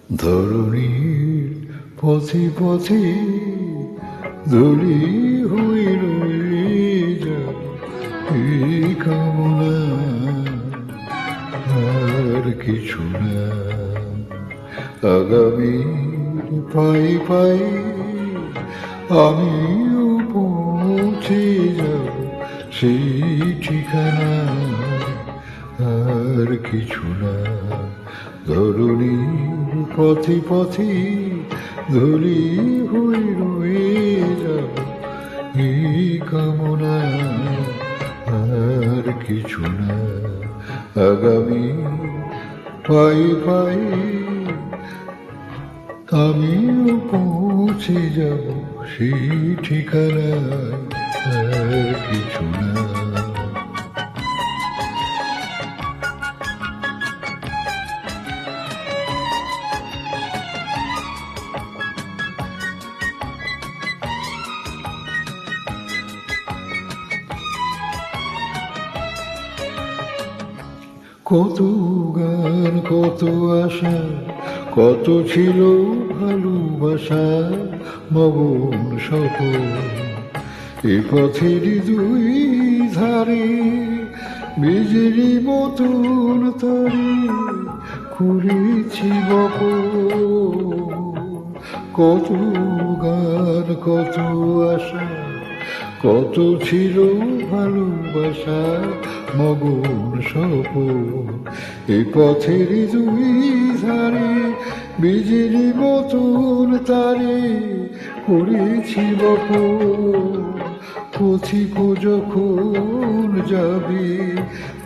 ধরণীর পথে পথে ধুলি হয়ে রয়ে যাব এই কামনা আর কিছু না। আগামীর পায়ে পায়ে আমিও পৌঁছে যাব সেই ঠিকানা আর কিছু না। ধরণীর পথে পথে ধুলি হয়ে রয়ে যাব এই কামনা আর কিছু না। আগামী পায়ে পায়ে আমিও পৌঁছে যাব সেই ঠিকানায় আর কিছু না। কত গান কত আশা কত ছিল ভালোবাসা মগন সফল এ পথের দুই ধারে বীজেরই মতন তারে করেছি বপন। কত গান কত আশা কত ছিল ভালোবাসা মগন সফল এই পথের দুই ধারে বীজের মতন তারে করেছি বপন। পথিক যখন যাবে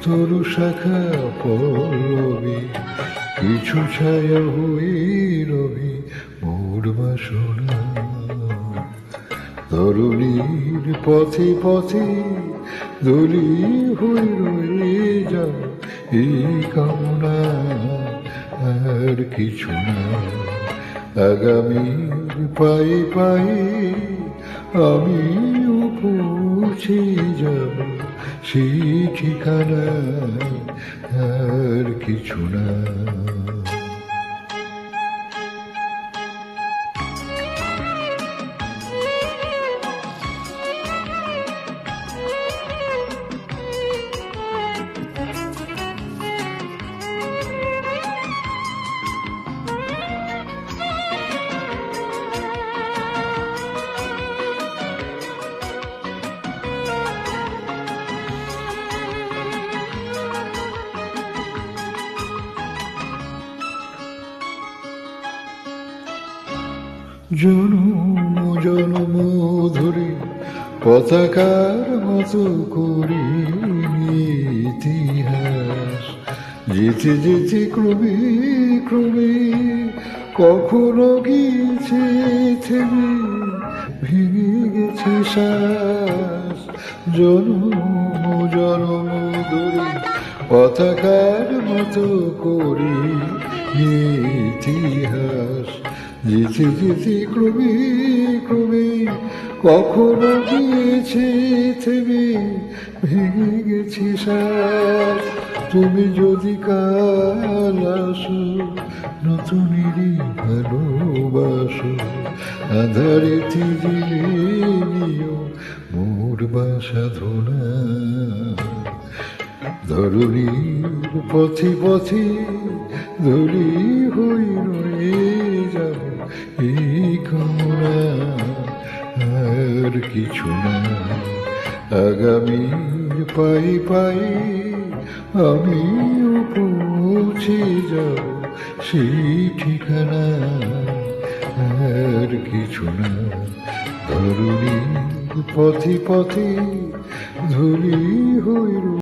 তরু শাখা পল্লবে কিছু ছায়া হয়ে রবে মোর বাসনা। ধরণীর পথে পথে ধুলি হয়ে রয়ে যাব এই কামনা আর কিছু না। আগামীর পায়ে পায়ে আমিও পৌঁছে যাব সেই ঠিকানা আর কিছু না। জনম জনম ধরে পতাকার মতো করি ইতিহাস যেতে যেতে ক্রমে ক্রমে কখনো গিয়েছে থেমে ভেঙে গেছে শ্বাস। জনম জনম ধরে পতাকার মতো করি ইতিহাস যেতে যেতে ক্রমে ক্রমে কখনো গিয়েছে থেমে ভেঙে গেছে শ্বাস। তুমি যদি কাল আসো নতুনেরই ভালোবাসো আধারে তিরে নিও মোর বাসাধনা। ধরণীর পথে পথে ধুলি হয়ে রয়ে যাব এই কামনা আর কিছু না। আগামীর পায়ে পায়ে আমিও পৌঁছে যাব সেই ঠিকানা আর কিছু না। ধরণীর পথে পথে ধুলি হয়ে